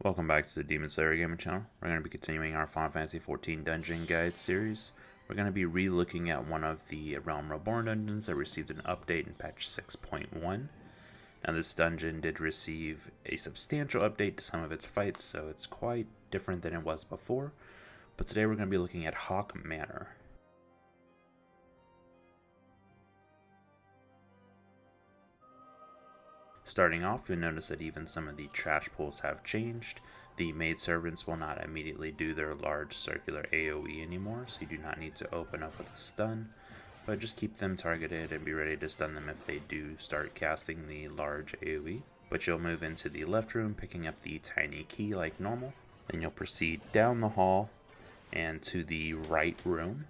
Welcome back to the Demon Slayer Gaming channel. We're going to be continuing our Final Fantasy XIV Dungeon Guide series. We're going to be re-looking at one of the Realm Reborn dungeons that received an update in patch 6.1. Now this dungeon did receive a substantial update to some of its fights, so it's quite different than it was before. But today we're going to be looking at Haukke Manor. Starting off, you'll notice that even some of the trash pools have changed. The maidservants will not immediately do their large circular AoE anymore, so you do not need to open up with a stun, but just keep them targeted and be ready to stun them if they do start casting the large AoE. But you'll move into the left room, picking up the tiny key like normal. Then you'll proceed down the hall and to the right room.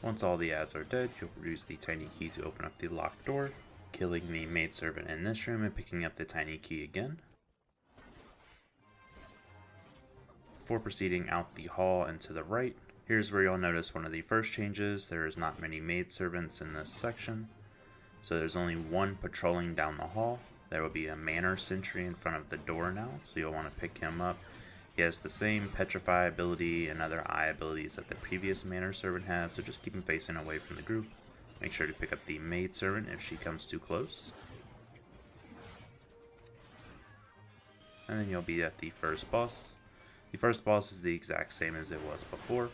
Once all the ads are dead, you'll use the tiny key to open up the locked door, killing the maidservant in this room and picking up the tiny key again. Before proceeding out the hall and to the right, here's where you'll notice one of the first changes. There is not many maidservants in this section, so there's only one patrolling down the hall. There will be a manor sentry in front of the door now, so you'll want to pick him up. He has the same petrify ability and other eye abilities that the previous manor servant had, so just keep him facing away from the group. Make sure to pick up the maid servant if she comes too close. And then you'll be at the first boss. The first boss is the exact same as it was before,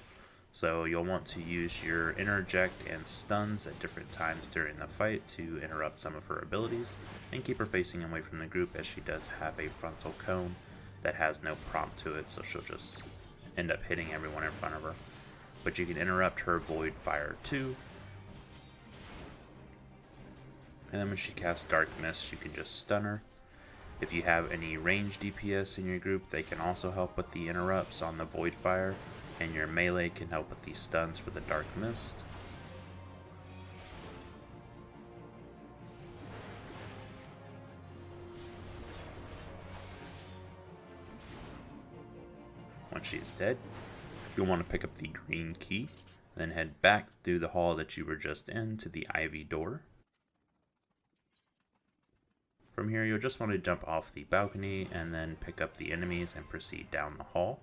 so you'll want to use your interject and stuns at different times during the fight to interrupt some of her abilities, and keep her facing away from the group as she does have a frontal cone that has no prompt to it, so she'll just end up hitting everyone in front of her. But you can interrupt her void fire too. And then when she casts Dark Mist, you can just stun her. If you have any ranged DPS in your group, they can also help with the interrupts on the void fire, and your melee can help with the stuns for the Dark Mist. Once she's dead, you'll want to pick up the green key, then head back through the hall that you were just in to the ivy door. From here, you'll just want to jump off the balcony and then pick up the enemies and proceed down the hall.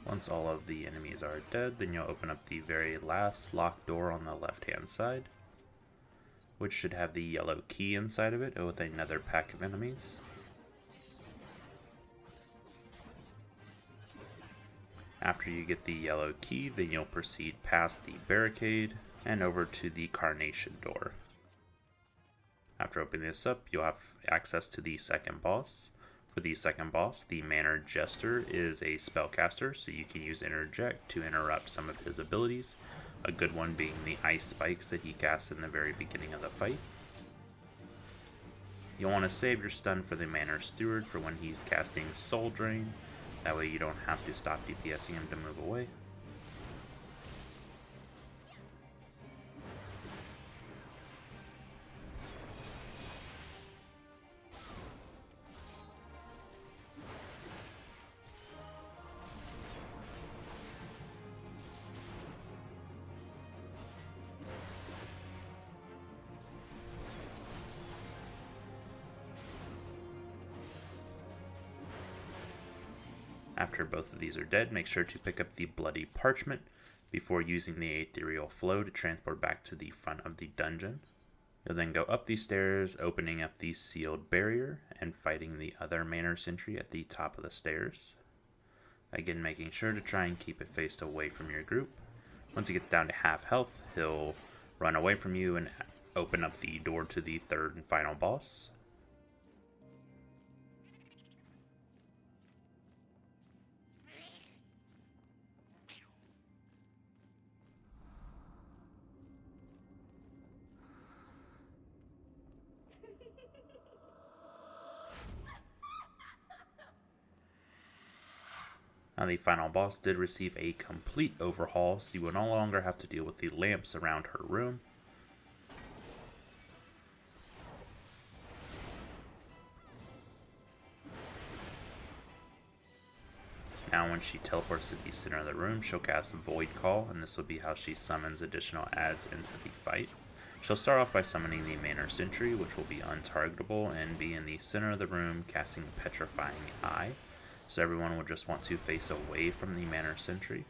Once all of the enemies are dead, then you'll open up the very last locked door on the left hand side, which should have the yellow key inside of it with another pack of enemies. After you get the yellow key, then you'll proceed past the barricade and over to the Carnation door. After opening this up, you'll have access to the second boss. For the second boss, the Manor Jester is a spellcaster, so you can use Interject to interrupt some of his abilities, a good one being the Ice Spikes that he casts in the very beginning of the fight. You'll want to save your stun for the Manor Steward for when he's casting Soul Drain, that way you don't have to stop DPSing him to move away. After both of these are dead, make sure to pick up the Bloody Parchment before using the Ethereal Flow to transport back to the front of the dungeon. You'll then go up these stairs, opening up the sealed barrier and fighting the other Manor Sentry at the top of the stairs. Again, making sure to try and keep it faced away from your group. Once he gets down to half health, he'll run away from you and open up the door to the third and final boss. Now the final boss did receive a complete overhaul, so you will no longer have to deal with the lamps around her room. Now when she teleports to the center of the room, she'll cast Void Call, and this will be how she summons additional adds into the fight. She'll start off by summoning the Manor Sentry, which will be untargetable and be in the center of the room, casting Petrifying Eye. So everyone will just want to face away from the Manor Sentry.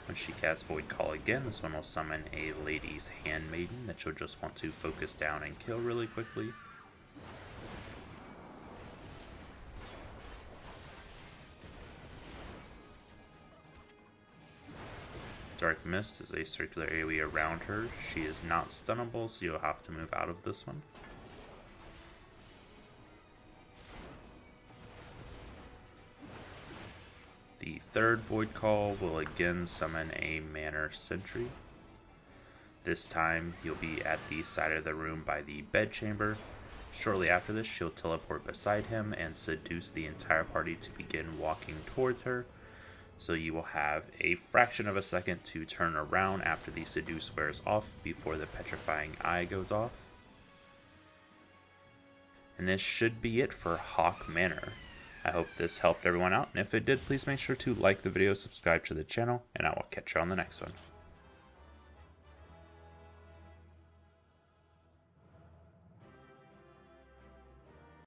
When she casts Void Call again, this one will summon a Lady's Handmaiden that you'll just want to focus down and kill really quickly. Dark Mist is a circular area around her. She is not stunnable, so you'll have to move out of this one. The third Void Call will again summon a Manor Sentry. This time you'll be at the side of the room by the bedchamber. Shortly after this, she'll teleport beside him and seduce the entire party to begin walking towards her. So you will have a fraction of a second to turn around after the seduce wears off before the Petrifying Eye goes off. And this should be it for Haukke Manor. I hope this helped everyone out, and if it did, please make sure to like the video, subscribe to the channel, and I will catch you on the next one.